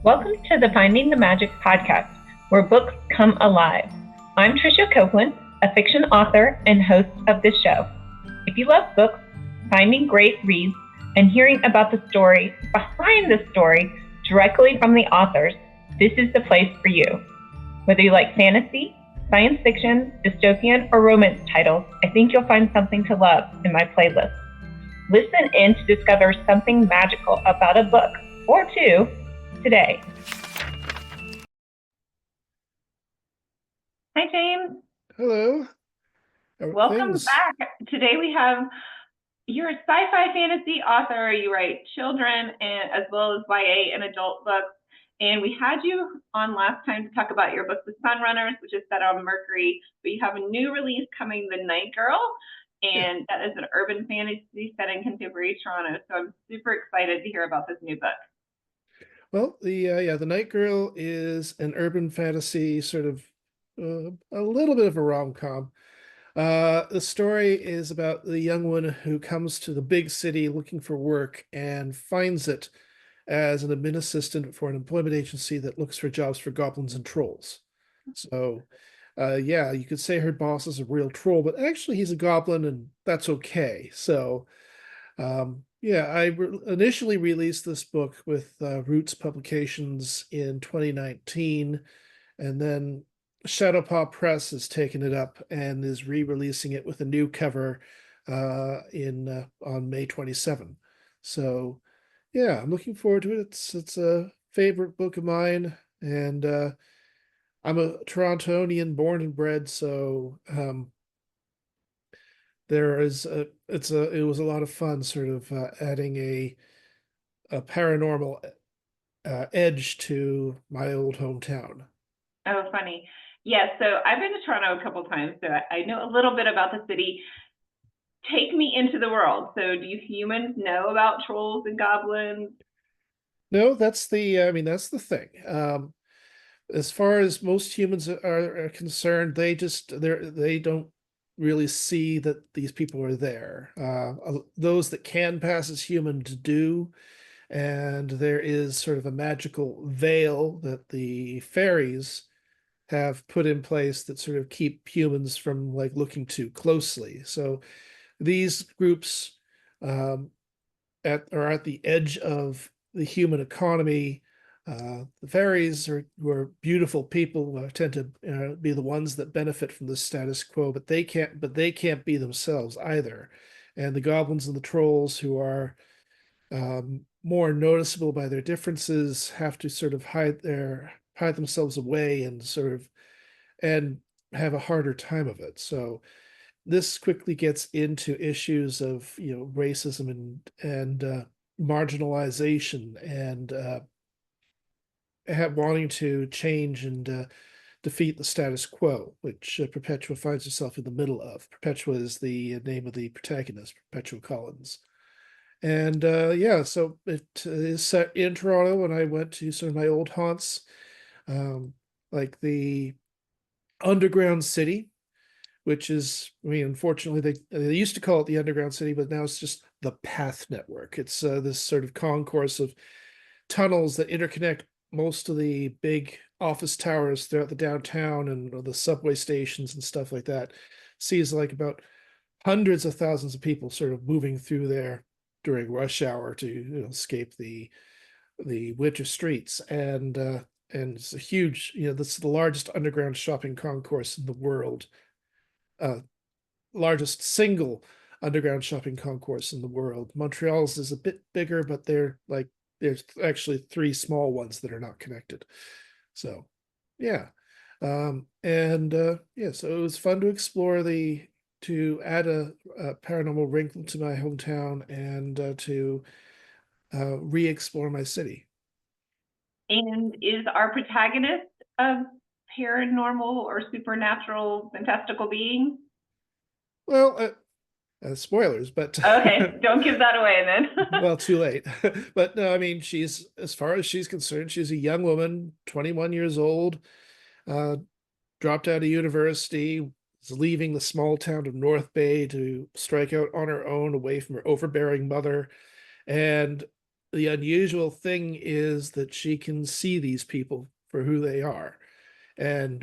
Welcome to the Finding the Magic podcast, where books come alive. I'm Tricia Copeland, a fiction author and host of this show. If you love books, finding great reads, and hearing about the story behind the story directly from the authors, this is the place for you. Whether you like fantasy, science fiction, dystopian, or romance titles, I think you'll find something to love in my playlist. Listen in to discover something magical about a book or two today. Hi, James. Hello. How are Welcome things? back. Today we have you're a sci-fi fantasy author. You write children and as well as YA and adult books. And we had you on last time to talk about your book, The Sunrunners, which is set on Mercury. But you have a new release coming, The Night Girl, Yeah. and that is an urban fantasy set in contemporary Toronto. So I'm super excited to hear about this new book. Well, the Night Girl is an urban fantasy, sort of a little bit of a rom-com. The story is about the young one who comes to the big city looking for work and finds it as an admin assistant for an employment agency that looks for jobs for goblins and trolls. So, yeah, you could say her boss is a real troll, but actually he's a goblin, and that's okay. So, yeah, initially released this book with Roots Publications in 2019, and then Shadowpaw Press has taken it up and is re-releasing it with a new cover in on May 27. So, yeah, I'm looking forward to it. It's a favorite book of mine, and I'm a Torontonian born and bred, so it was a lot of fun sort of adding a paranormal edge to my old hometown. Oh, funny. Yes, so I've been to Toronto a couple times, so I know a little bit about the city. Take me into the world. So, do you humans know about trolls and goblins? No, that's the thing. As far as most humans are concerned, they don't really see that these people are there. Those that can pass as human do, and there is sort of a magical veil that the fairies have put in place that sort of keep humans from like looking too closely. So these groups um, are at the edge of the human economy. The fairies who are beautiful people tend to be the ones that benefit from the status quo, but they can't be themselves either. And the goblins and the trolls, who are more noticeable by their differences, have to sort of hide themselves away and sort of and have a harder time of it. So this quickly gets into issues of racism and marginalization and wanting to change and defeat the status quo, which Perpetua finds herself in the middle of. Perpetua is the name of the protagonist, Perpetua Collins. And yeah, so it is set in Toronto, and I went to sort of my old haunts, um, like the underground city, which is, I mean, unfortunately, they used to call it the underground city, but now it's just the Path Network. It's this sort of concourse of tunnels that interconnect most of the big office towers throughout the downtown and the subway stations and stuff like that. Sees like about hundreds of thousands of people sort of moving through there during rush hour to escape the winter streets. And it's a huge, this is the largest underground shopping concourse in the world, uh, largest single underground shopping concourse in the world. Montreal's is a bit bigger, but there's actually three small ones that are not connected. So, yeah. And yeah, so it was fun to explore to add a paranormal wrinkle to my hometown and to re-explore my city. And is our protagonist a paranormal or supernatural fantastical being? Well, spoilers, but Okay, don't give that away then. well, too late. But no, I mean, as far as she's concerned, she's a young woman, 21 years old, uh, dropped out of university, is leaving the small town of North Bay to strike out on her own away from her overbearing mother. And the unusual thing is that she can see these people for who they are. And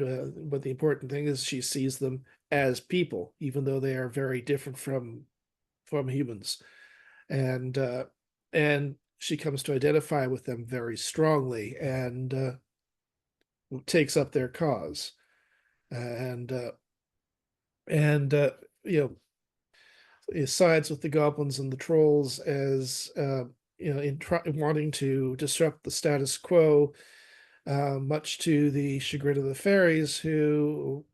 but the important thing is she sees them as people, even though they are very different from humans. And and she comes to identify with them very strongly and takes up their cause. And and you know, sides with the goblins and the trolls as in wanting to disrupt the status quo, much to the chagrin of the fairies, who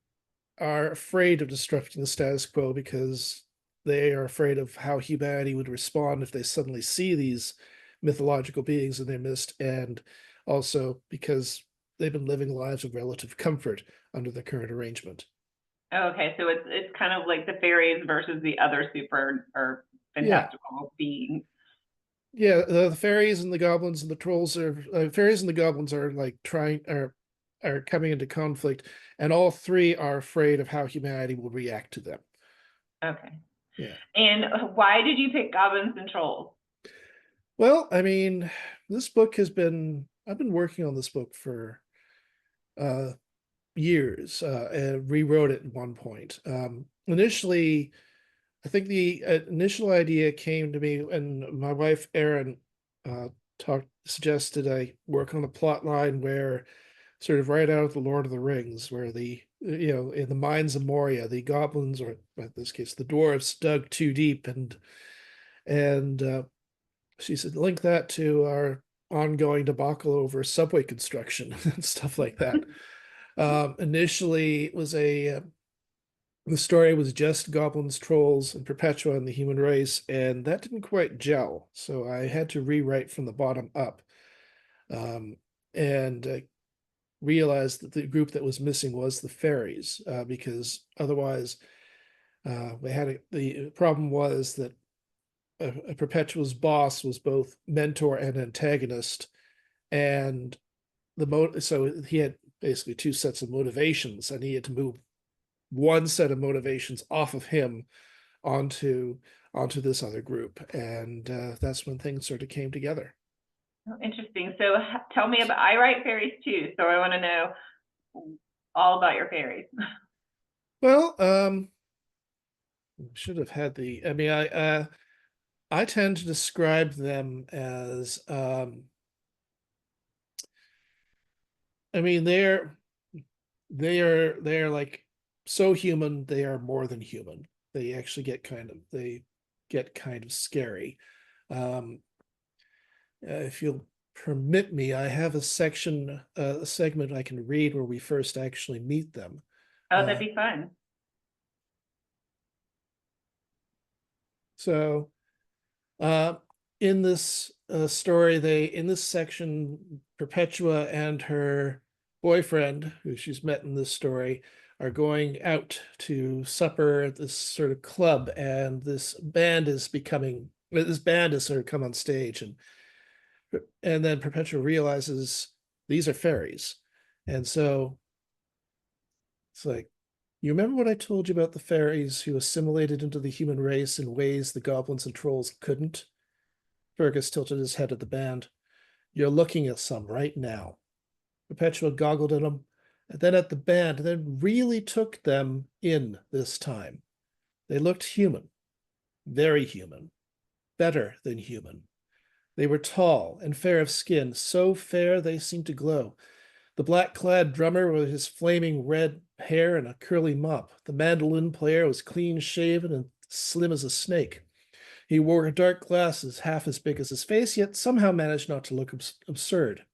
are afraid of disrupting the status quo because they are afraid of how humanity would respond if they suddenly see these mythological beings in their midst, and also because they've been living lives of relative comfort under the current arrangement. Okay, so it's kind of like the fairies versus the other super or Yeah, fantastical beings. yeah. The fairies and the goblins and the trolls are fairies and the goblins are like trying are coming into conflict, and all three are afraid of how humanity will react to them. Okay. Yeah. And why did you pick goblins and trolls? Well, I mean, this book has been I've been working on this book for uh years, and rewrote it at one point. Initially, I think the initial idea came to me when my wife Erin suggested I work on a plot line where sort of right out of the Lord of the Rings, where in the mines of Moria, the goblins, or in this case the dwarves, dug too deep, and she said link that to our ongoing debacle over subway construction and stuff like that. Initially, it was the story was just goblins, trolls, and Perpetua and the human race, and that didn't quite gel. So I had to rewrite from the bottom up, and realized that the group that was missing was the fairies, because otherwise, the problem was that Perpetua's boss was both mentor and antagonist, and so he had basically two sets of motivations, and he had to move one set of motivations off of him onto this other group, and that's when things sort of came together. Oh, interesting. So tell me about, I write fairies too, so I want to know all about your fairies. Well, should have had the. I mean, I tend to describe them as. I mean, they are like so human. They are more than human. They get kind of scary. Um, if you'll permit me, I have a segment I can read where we first actually meet them. Oh, that'd Uh, be fun. so, uh, in this story, in this section, Perpetua and her boyfriend, who she's met in this story, are going out to supper at this sort of club, and this band has sort of come on stage, and then Perpetua realizes these are fairies. And so it's like, you remember what I told you about the fairies who assimilated into the human race in ways the goblins and trolls couldn't? Fergus tilted his head at the band. You're looking at some right now. Perpetua goggled at him, and then at the band, and then really took them in this time. They looked human, very human, better than human. They were tall and fair of skin, so fair they seemed to glow. The black-clad drummer with his flaming red hair and a curly mop. The mandolin player was clean-shaven and slim as a snake. He wore dark glasses half as big as his face, yet somehow managed not to look absurd.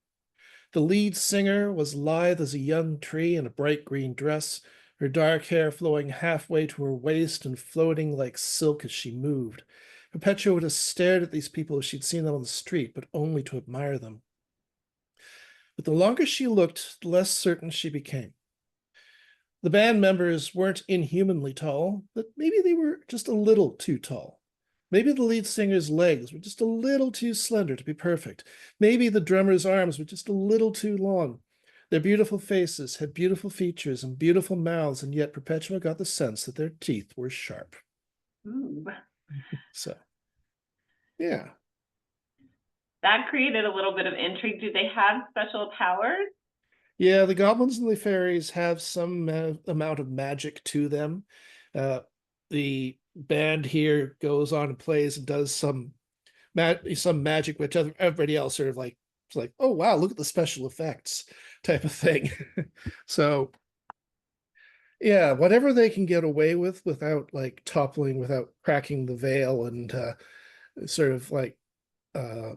The lead singer was lithe as a young tree in a bright green dress, her dark hair flowing halfway to her waist and floating like silk as she moved. Perpetua would have stared at these people if she'd seen them on the street, but only to admire them. But the longer she looked, the less certain she became. The band members weren't inhumanly tall, but maybe they were just a little too tall. Maybe the lead singer's legs were just a little too slender to be perfect. Maybe the drummer's arms were just a little too long. Their beautiful faces had beautiful features and beautiful mouths, and yet Perpetua got the sense that their teeth were sharp. Ooh. So, yeah. that created a little bit of intrigue. Do they have special powers? Yeah, the goblins and the fairies have some amount of magic to them. Uh, the band here goes on and plays and does some magic, which everybody else sort of like, it's like, oh wow, look at the special effects type of thing. So yeah, whatever they can get away with without like toppling, without cracking the veil and sort of like uh,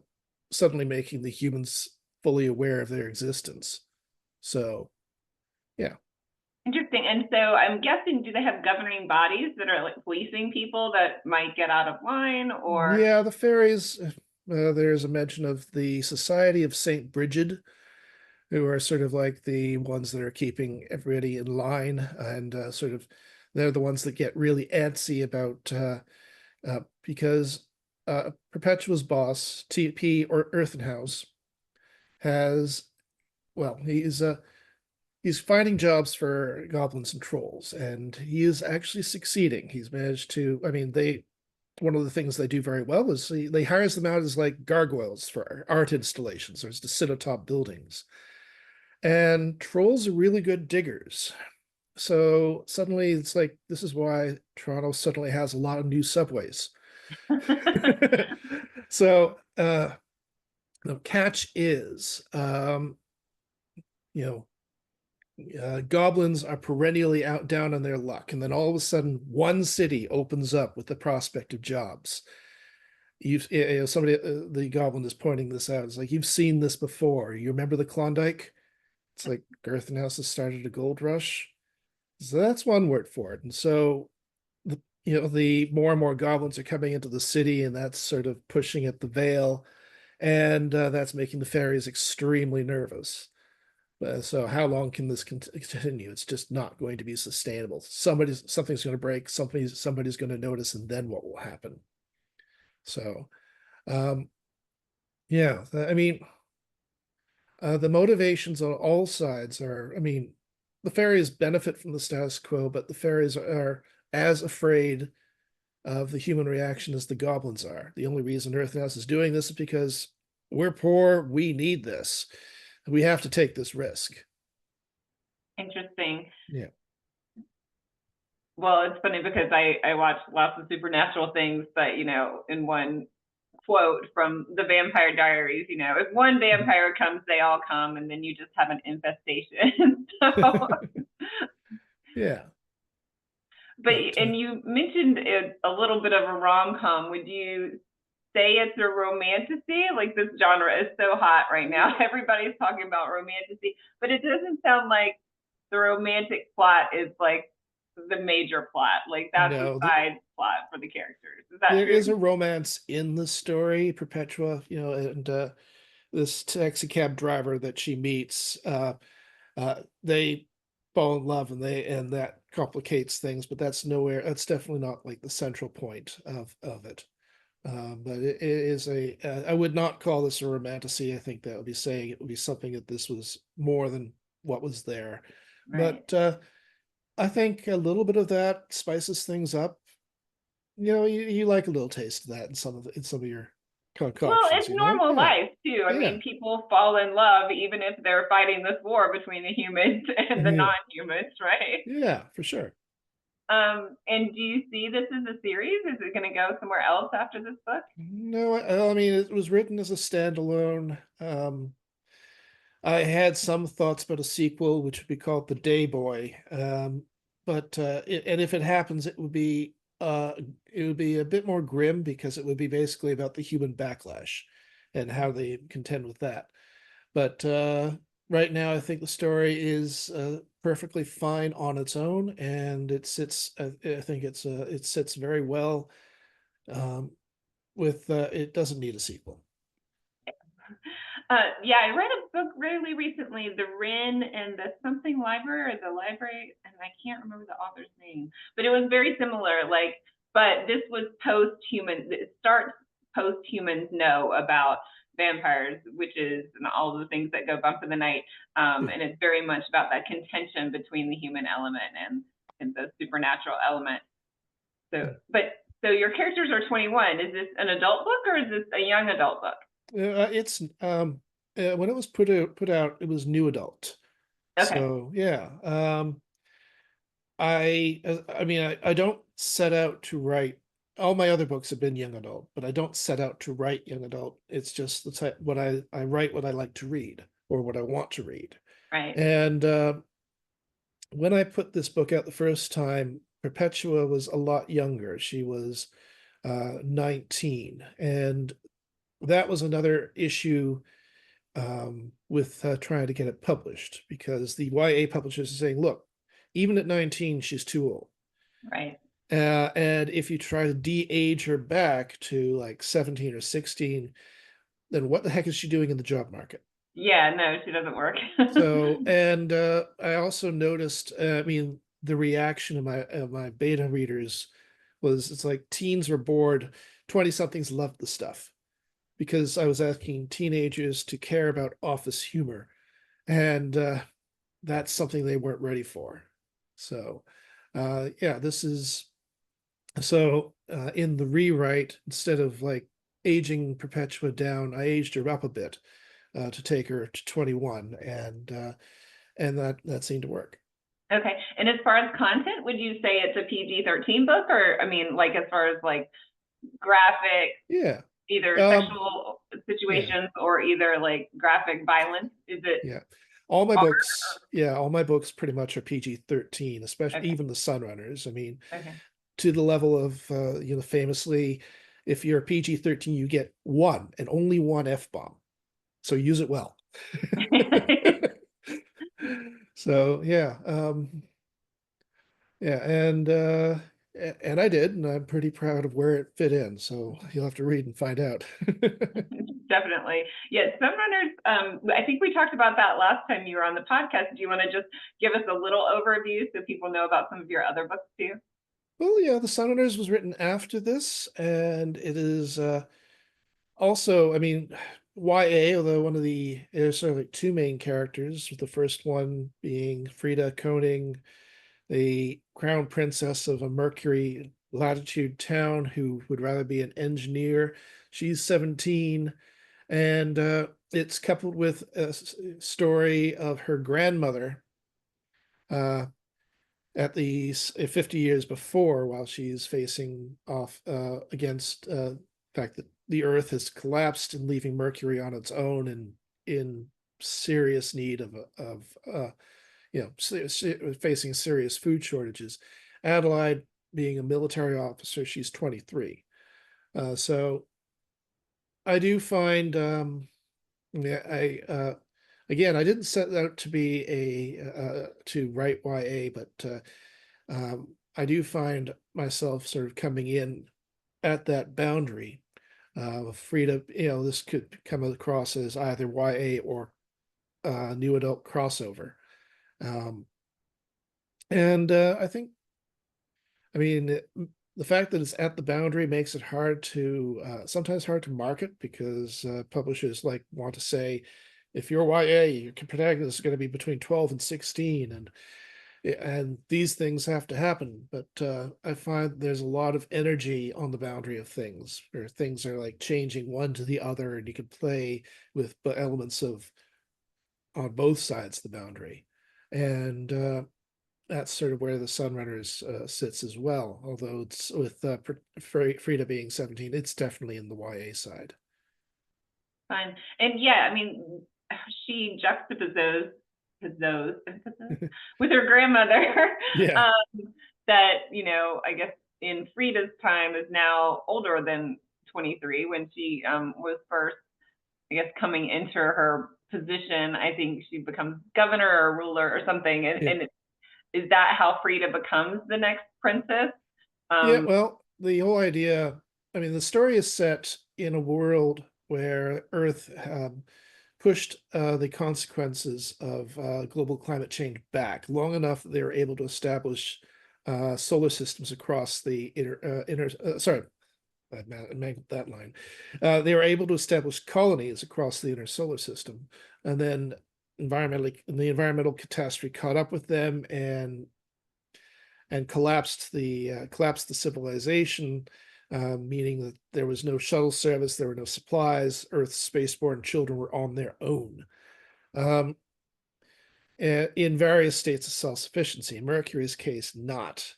suddenly making the humans fully aware of their existence. So yeah. Interesting. And so I'm guessing, do they have governing bodies that are like policing people that might get out of line or? Yeah, the fairies, there's a mention of the Society of Saint Brigid, who are sort of like the ones that are keeping everybody in line, and sort of they're the ones that get really antsy about because Perpetua's boss, TP or Earthenhouse, has, well, he's finding jobs for goblins and trolls, and he is actually succeeding. He's managed to, I mean, they one of the things they do very well is they hires them out as like gargoyles for art installations or to sit atop buildings. And trolls are really good diggers. So suddenly it's like this is why Toronto suddenly has a lot of new subways. So the catch is you know goblins are perennially out down on their luck, and then all of a sudden one city opens up with the prospect of jobs. Somebody, the goblin is pointing this out. It's like, you've seen this before. You remember the Klondike? It's like House has started a gold rush. So that's one word for it. And so the more and more goblins are coming into the city, and that's sort of pushing at the veil, and that's making the fairies extremely nervous. So how long can this continue? It's just not going to be sustainable. Something's going to break. Somebody's going to notice, and then what will happen? So, um, yeah, I mean, the motivations on all sides are, I mean, the fairies benefit from the status quo, but the fairies are as afraid of the human reaction as the goblins are. The only reason Earthhouse is doing this is because we're poor, we need this. We have to take this risk. Interesting. Yeah. Well, it's funny because I watch lots of supernatural things, but in one quote from the Vampire Diaries, if one vampire comes, they all come, and then you just have an infestation. So, Yeah. but and you mentioned a little bit of a rom-com. Would you say it's a romantasy? Like, this genre is so hot right now. Everybody's talking about romantasy, but it doesn't sound like the romantic plot is like the major plot. Like, that's a No, side plot for the characters. Is that there true? is a romance in the story, Perpetua, and this taxi cab driver that she meets, they fall in love, and that complicates things, but that's definitely not like the central point of it. But it is I would not call this a romantasy. I think that would be saying it would be something that this was more than what was there. Right. But I think a little bit of that spices things up. You like a little taste of that in some of your Well, concoctions, it's normal Yeah, life too. I yeah. mean, people fall in love even if they're fighting this war between the humans and the Yeah, non-humans, right? yeah, for sure. And do you see this as a series? Is it going to go somewhere else after this book? No, I mean, it was written as a standalone. I had some thoughts about a sequel, which would be called The Day Boy. But and if it happens, it would be a bit more grim because it would be basically about the human backlash and how they contend with that. But right now, I think the story is perfectly fine on its own, and it sits. I think it sits very well. Um, with It doesn't need a sequel. Yeah, I read a book really recently, The Wren and the something library, or the library, and I can't remember the author's name, but it was very similar. Like, but this was post-human. It starts post-humans know about vampires, witches, and all the things that go bump in the night. Yeah. And it's very much about that contention between the human element and the supernatural element. So, but so your characters are 21. Is this an adult book or is this a young adult book? It's when it was put out, it was new adult. Okay. So yeah, I mean, I don't set out to write. All my other books have been young adult, but I don't set out to write young adult. It's just the type what I write what I like to read or what I want to read. Right. And when I put this book out the first time, Perpetua was a lot younger. She was 19, and that was another issue with trying to get it published because the YA publishers are saying, look, even at 19, she's too old. Right. And if you try to de-age her back to like 17 or 16, then what the heck is she doing in the job market? Yeah, no, she doesn't work. So, and I also noticed, I mean, the reaction of my beta readers was it's like teens were bored, 20 somethings loved the stuff because I was asking teenagers to care about office humor, and that's something they weren't ready for. So, yeah, this is so in the rewrite, instead of like aging Perpetua down, I aged her up a bit to take her to 21, and that seemed to work. Okay. And as far as content, would you say it's a PG-13 book, or I mean, like as far as like graphic, Yeah. either Um, sexual yeah. situations or either like graphic violence? Is it Yeah. R? All my books pretty much are PG-13, especially Okay. even the Sunrunners. I mean, Okay. to the level of famously, if you're a PG-13, you get one and only one F-bomb. So use it well. So yeah, yeah, and I did, and I'm pretty proud of where it fit in. So you'll have to read and find out. Definitely. Yeah, Sunrunners, I think we talked about that last time you were on the podcast. Do you want to just give us a little overview so people know about some of your other books too? Well, yeah, The Sunrunners was written after this, and it is also, I mean, YA, although there's sort of like two main characters, with the first one being Frida Koning, the crown princess of a Mercury latitude town who would rather be an engineer. She's 17, and it's coupled with a story of her grandmother uh, at the 50 years before, while she's facing off against the fact that the Earth has collapsed and leaving Mercury on its own and in serious need of facing serious food shortages. Adelaide, being a military officer, she's 23. So I do find, yeah, again, I didn't set out to be to write YA, but I do find myself sort of coming in at that boundary of Frida. This could come across as either YA or new adult crossover. Um, and I think, I mean, the fact that it's at the boundary makes it sometimes hard to market because publishers like want to say, if you're YA, your protagonist is going to be between 12 and 16, and these things have to happen. But I find there's a lot of energy on the boundary of things, where things are like changing one to the other, and you can play with elements of on both sides of the boundary. And that's sort of where the Sunrunners sits as well. Although it's with Frida being 17, it's definitely in the YA side. Fine. And yeah, I mean, she juxtaposed with her grandmother, Yeah, um, that, I guess in Frida's time is now older than 23 when she was first, I guess, coming into her position. I think she becomes governor or ruler or something. yeah, And is that how Frida becomes the next princess? yeah. Um, Well, the whole idea, I mean, the story is set in a world where Earth pushed the consequences of global climate change back long enough that they were able to establish solar systems across the sorry, I mangled that line. They were able to establish colonies across the inner solar system, and then the environmental catastrophe caught up with them and collapsed the civilization. meaning that there was no shuttle service, there were no supplies. Earth's spaceborne children were on their own. Um, in various states of self-sufficiency. In Mercury's case, not.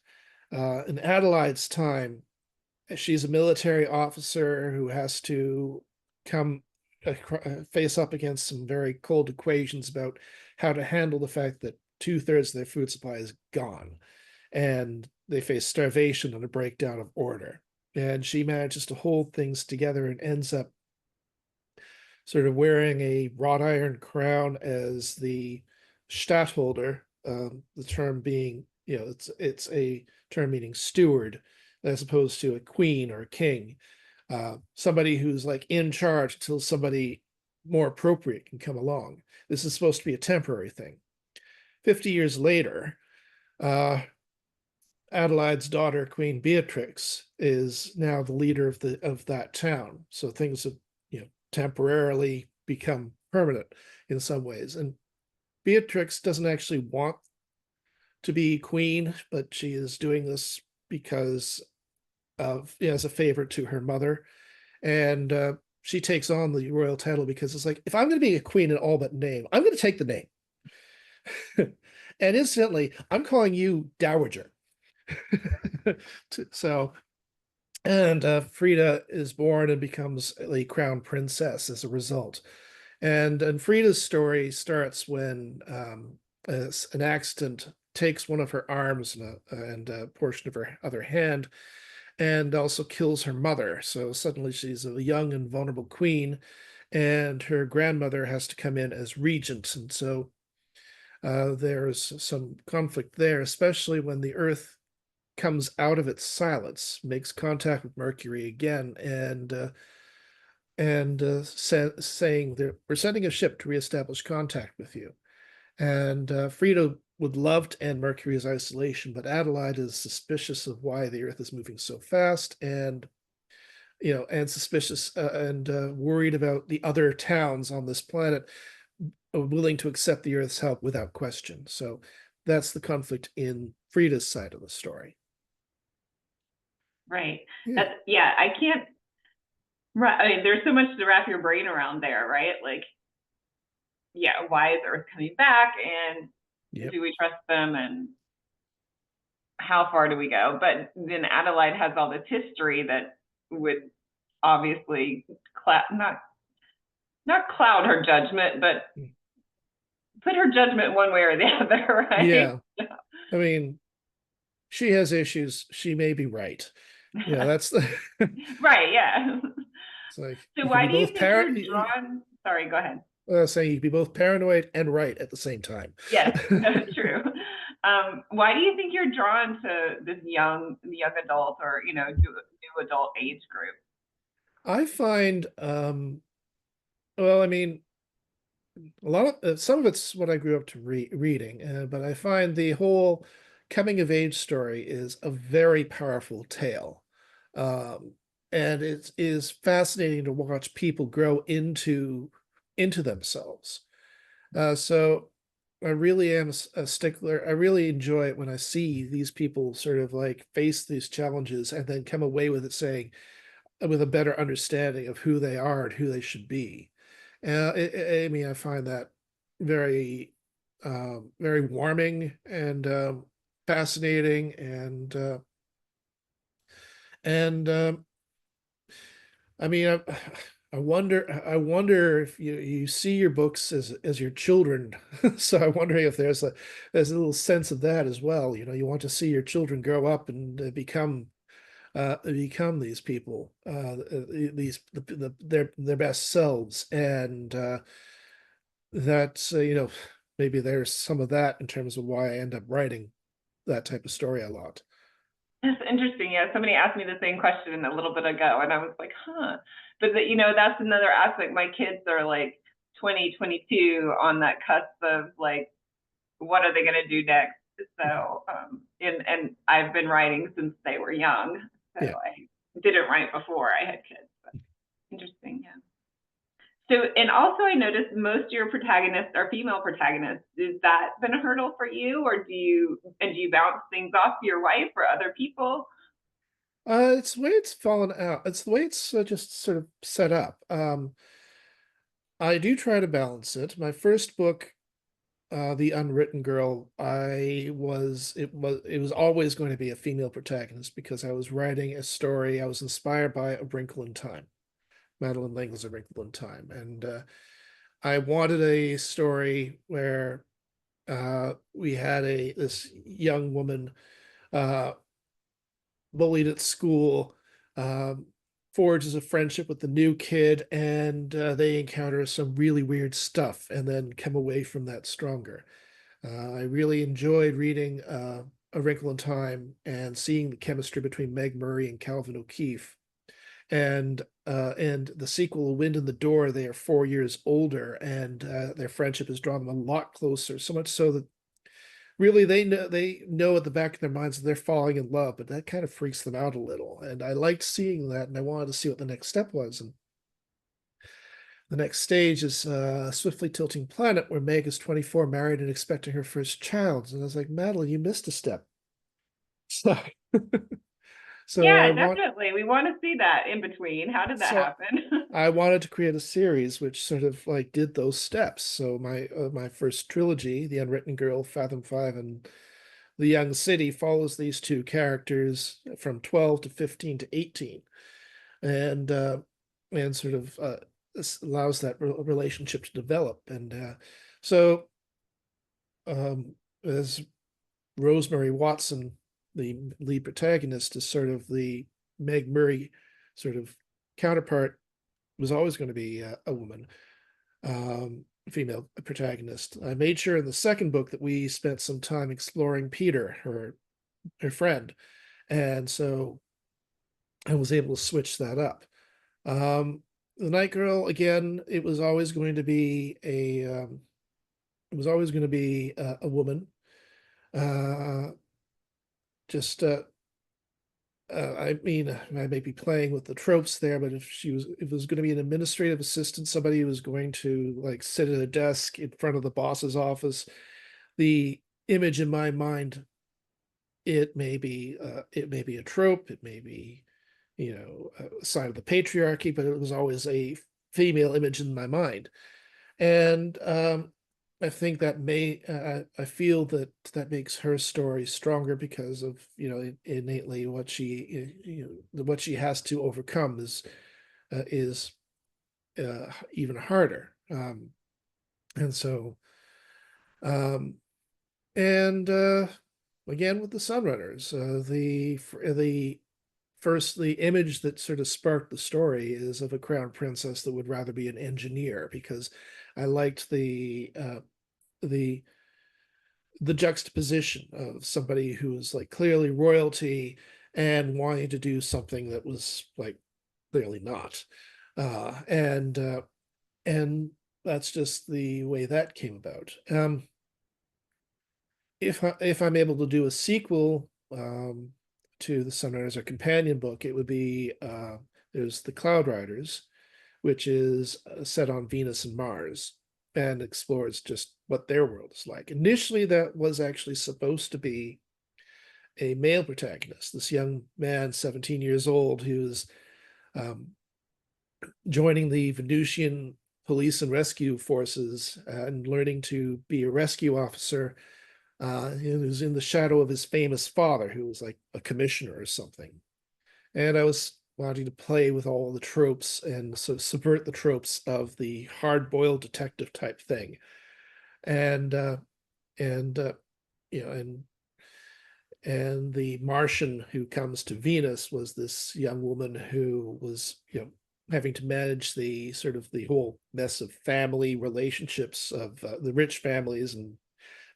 In Adelaide's time, she's a military officer who has to come face up against some very cold equations about how to handle the fact that 2/3 of their food supply is gone, and they face starvation and a breakdown of order. And she manages to hold things together and ends up sort of wearing a wrought iron crown as the stadtholder, the term being, it's a term meaning steward, as opposed to a queen or a king, somebody who's like in charge until somebody more appropriate can come along. This is supposed to be a temporary thing. 50 years later, Adelaide's daughter, Queen Beatrix, is now the leader of that town. So things have, temporarily become permanent in some ways. And Beatrix doesn't actually want to be queen, but she is doing this because as a favor to her mother. And she takes on the royal title because it's like, if I'm going to be a queen in all but name, I'm going to take the name. And incidentally, I'm calling you Dowager. So, and Frida is born and becomes a crown princess as a result. And Frida's story starts when an accident takes one of her arms and a portion of her other hand, and also kills her mother. So suddenly she's a young and vulnerable queen, and her grandmother has to come in as regent. And so there's some conflict there, especially when the Earth comes out of its silence, makes contact with Mercury again, and saying that we're sending a ship to reestablish contact with you. And Frida would love to end Mercury's isolation, but Adelaide is suspicious of why the Earth is moving so fast, and suspicious and worried about the other towns on this planet willing to accept the Earth's help without question. So that's the conflict in Frida's side of the story. Right. Yeah. That's, yeah, I can't, right. I mean, there's so much to wrap your brain around there, right? Like, yeah, why is Earth coming back? And Yep. do we trust them? And how far do we go? But then Adelaide has all this history that would obviously not cloud her judgment, but put her judgment one way or the other, right? Yeah. I mean, she has issues. She may be right. Yeah, that's the right. Yeah. It's like So you can why be do you both think you're drawn? Sorry, go ahead. saying you can be both paranoid and right at the same time. Yes, that's true. Why do you think you're drawn to this young adult, or new adult age group? I find, well, I mean, a lot of some of it's what I grew up to reading, but I find the whole coming of age story is a very powerful tale, um, and it is fascinating to watch people grow into themselves. So I really am a stickler. I really enjoy it when I see these people sort of like face these challenges and then come away with it saying, with a better understanding of who they are and who they should be. I mean, I find that very, very warming and fascinating, and I mean, I wonder if you see your books as your children. So I'm wondering if there's a little sense of that as well. You want to see your children grow up and become these people, their best selves, and that maybe there's some of that in terms of why I end up writing that type of story a lot. That's interesting. Yeah, somebody asked me the same question a little bit ago, and I was like, huh. But that's another aspect. My kids are like 20, 22, on that cusp of like, what are they going to do next? So, and I've been writing since they were young. So Yeah. I didn't write before I had kids. But interesting, yeah. So, and also I noticed most of your protagonists are female protagonists. Has that been a hurdle for you, or do you bounce things off your wife or other people? It's the way it's fallen out. It's the way it's just sort of set up. I do try to balance it. My first book, The Unwritten Girl, it was always going to be a female protagonist because I was writing a story. I was inspired by A Wrinkle in Time, Madeline L'Engle's A Wrinkle in Time, and I wanted a story where we had a this young woman uh, bullied at school, um, forges a friendship with the new kid, and they encounter some really weird stuff and then come away from that stronger. I really enjoyed reading A Wrinkle in Time and seeing the chemistry between Meg Murray and Calvin O'Keefe. And the sequel, Wind in the Door, they are 4 years older, and their friendship has drawn them a lot closer. So much so that really they know at the back of their minds that they're falling in love, but that kind of freaks them out a little. And I liked seeing that, and I wanted to see what the next step was. And the next stage is Swiftly Tilting Planet, where Meg is 24, married, and expecting her first child. And I was like, Madeline, you missed a step. So, so I Yeah, want definitely. We want to see that in between. How did that so happen? I wanted to create a series which sort of like did those steps. So my first trilogy, The Unwritten Girl, Fathom Five, and The Young City, follows these two characters from 12 to 15 to 18, and sort of this allows that relationship to develop. And so as Rosemary Watson, the lead protagonist, is sort of the Meg Murray sort of counterpart, was always going to be a woman, female protagonist. I made sure in the second book that we spent some time exploring Peter, her friend, and so I was able to switch that up. The Night Girl, again, it was always going to be a woman. Uh, just I mean, I may be playing with the tropes there, but if it was going to be an administrative assistant, somebody who was going to like sit at a desk in front of the boss's office, the image in my mind, it may be a trope, it may be, a sign of the patriarchy, but it was always a female image in my mind. And I think that I feel that that makes her story stronger because of, innately what what she has to overcome is even harder. And so, um, and again with the Sunrunners, the image that sort of sparked the story is of a crown princess that would rather be an engineer, because I liked the the juxtaposition of somebody who was like clearly royalty and wanting to do something that was like clearly not. And that's just the way that came about. If I'm able to do a sequel to the Sunrise or companion book, it would be there's the Cloud Riders, which is set on Venus and Mars and explores just what their world is like. Initially, that was actually supposed to be a male protagonist, this young man, 17 years old, who's um, joining the Venusian police and rescue forces and learning to be a rescue officer. Who's in the shadow of his famous father, who was like a commissioner or something. And I was wanting to play with all the tropes and so subvert the tropes of the hard-boiled detective type thing. And and you know and the Martian who comes to Venus was this young woman who was, having to manage the sort of the whole mess of family relationships of the rich families and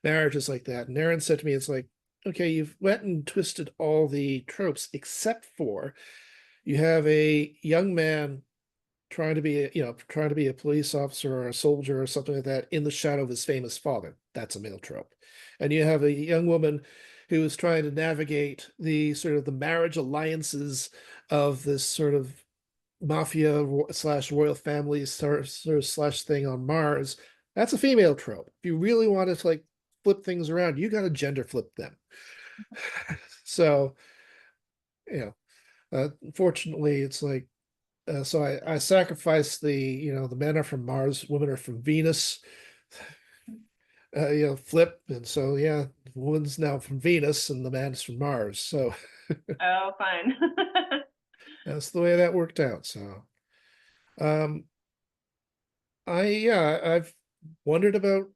marriages like that. And Aaron said to me, it's like, okay, you've went and twisted all the tropes except for you have a young man trying to be a police officer or a soldier or something like that in the shadow of his famous father. That's a male trope. And you have a young woman who is trying to navigate the sort of the marriage alliances of this sort of mafia slash royal family sort of slash thing on Mars. That's a female trope. If you really want to like flip things around, you got to gender flip them. So, you know, Unfortunately, it's like so I sacrifice the men are from Mars, women are from Venus, flip, and so yeah, the woman's now from Venus and the man's from Mars. So Oh, fun. that's the way that worked out. So um, I've wondered about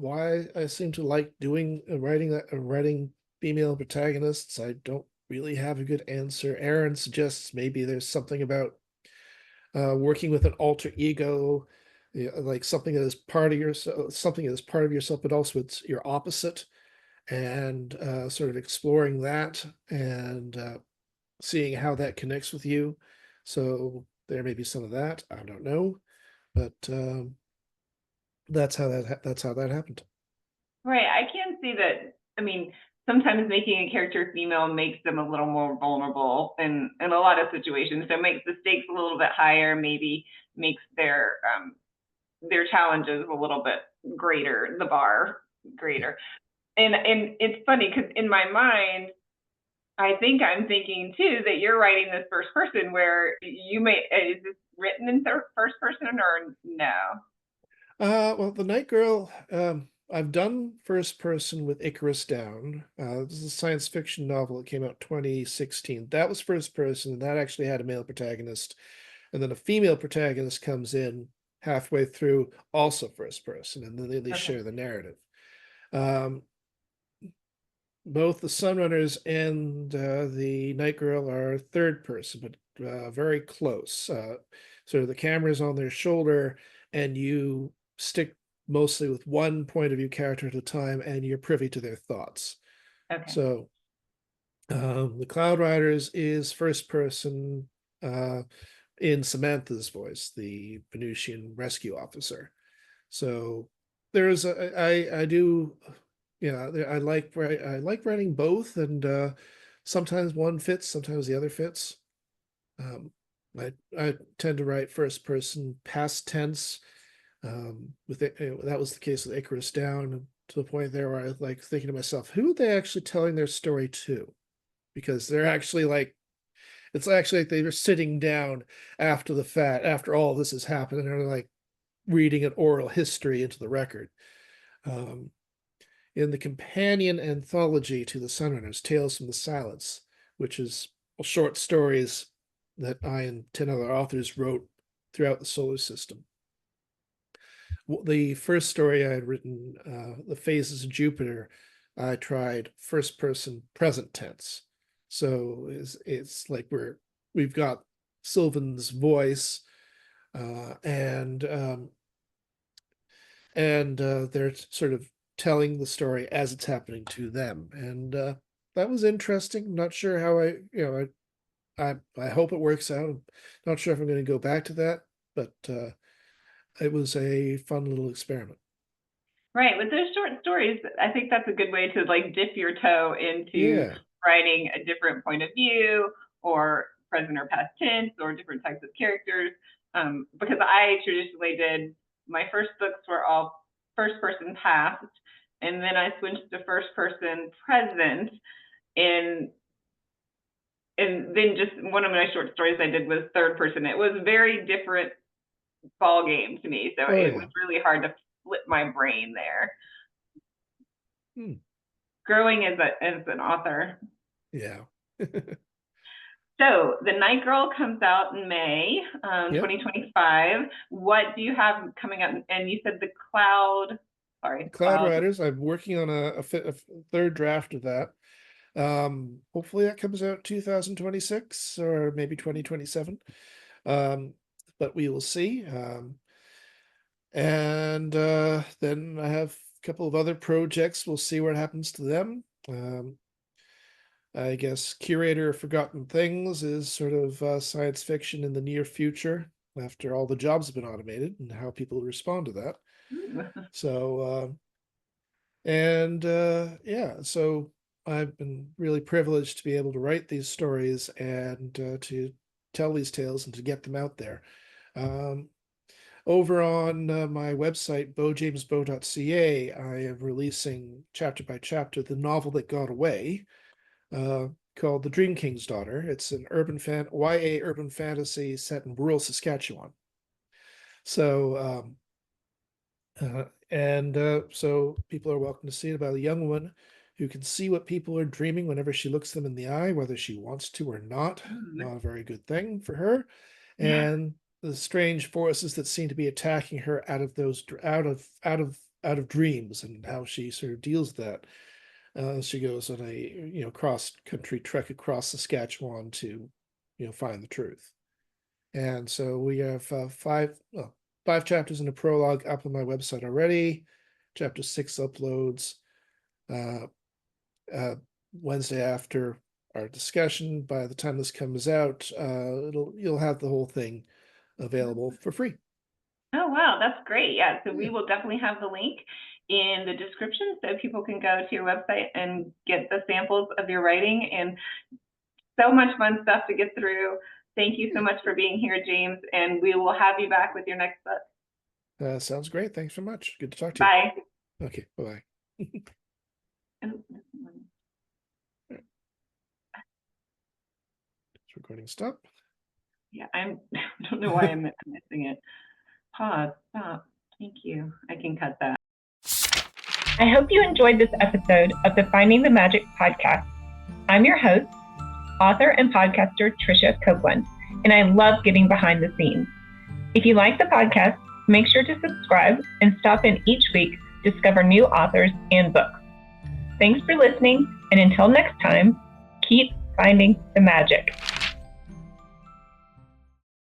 why I seem to like doing writing female protagonists. I don't really have a good answer. Aaron suggests maybe there's something about working with an alter ego, like something that is part of yourself, something that is part of yourself, but also it's your opposite, and sort of exploring that and seeing how that connects with you. So there may be some of that. I don't know, but that's how that happened. Right. I can see that. I mean, sometimes making a character female makes them a little more vulnerable in a lot of situations. So it makes the stakes a little bit higher, maybe makes their challenges a little bit greater, the bar greater. And it's funny because in my mind, I think I'm thinking too that you're writing this first person where you may, is this written in first person or no? Well, the Night Girl, I've done first person with Icarus Down. This is a science fiction novel that came out 2016. That was first person, and that actually had a male protagonist. And then a female protagonist comes in halfway through, also first person, and then they Okay. share the narrative. Um, both the Sunrunners and the Night Girl are third person, but very close. So the camera's on their shoulder, and you stick mostly with one point of view character at a time, and you're privy to their thoughts. Okay. So the Cloud Riders is first person in Samantha's voice, the Venusian rescue officer. So there's I do yeah, I like writing both, and sometimes one fits, sometimes the other fits. Um, I tend to write first person past tense. With it, that was the case with Icarus Down, to the point there where I was like thinking to myself, who are they actually telling their story to? Because they're actually like it's actually like they were sitting down after the fact, after all this has happened, and they're like reading an oral history into the record. Um, in the companion anthology to the Sunrunners, Tales from the Silence, which is short stories that I and 10 other authors wrote throughout the solar system. The first story I had written, The Phases of Jupiter, I tried first person present tense. So it's like we've got Sylvan's voice, uh, and um, and they're sort of telling the story as it's happening to them, and that was interesting. I'm not sure how I hope it works out. I'm not sure if I'm going to go back to that, but it was a fun little experiment. Right. With those short stories, I think that's a good way to like dip your toe into Yeah. writing a different point of view or present or past tense or different types of characters. Because I traditionally did my first books were all first person past, and then I switched to first person present. And and then just one of my short stories I did was third person. It was very different ball game to me, so Oh it was yeah. really hard to flip my brain there. Hmm. Growing as an author. Yeah. So the Night Girl comes out in May Yep. 2025. What do you have coming up? And you said the Cloud, sorry, Cloud Cloud. Riders. I'm working on a third draft of that. Hopefully that comes out 2026 or maybe 2027. Um, but we will see. And then I have a couple of other projects. We'll see what happens to them. I guess Curator of Forgotten Things is sort of science fiction in the near future after all the jobs have been automated and how people respond to that. So, yeah, so I've been really privileged to be able to write these stories and to tell these tales and to get them out there. Um, Over on my website, bojamesbow.ca, I am releasing chapter by chapter the novel that got away, called The Dream King's Daughter. It's an YA urban fantasy set in rural Saskatchewan. So, so people are welcome to see it, about a young woman who can see what people are dreaming whenever she looks them in the eye, whether she wants to or not. Not a very good thing for her. And the strange forces that seem to be attacking her out of dreams, and how she sort of deals with that. She goes on a cross-country trek across Saskatchewan to find the truth. And so we have five chapters in a prologue up on my website already. Chapter 6 uploads Wednesday after our discussion. By the time this comes out, you'll have the whole thing available for free. Oh, wow, that's great. Yeah, so we will definitely have the link in the description so people can go to your website and get the samples of your writing, and so much fun stuff to get through. Thank you so much for being here, James, and we will have you back with your next book. Sounds great. Thanks so much. Good to talk to Bye. you. Okay, bye-bye. Recording stop. Yeah, I don't know why I'm missing it. Pause, stop. Thank you. I can cut that. I hope you enjoyed this episode of the Finding the Magic podcast. I'm your host, author and podcaster Tricia Copeland, and I love getting behind the scenes. If you like the podcast, make sure to subscribe and stop in each week to discover new authors and books. Thanks for listening, and until next time, keep finding the magic.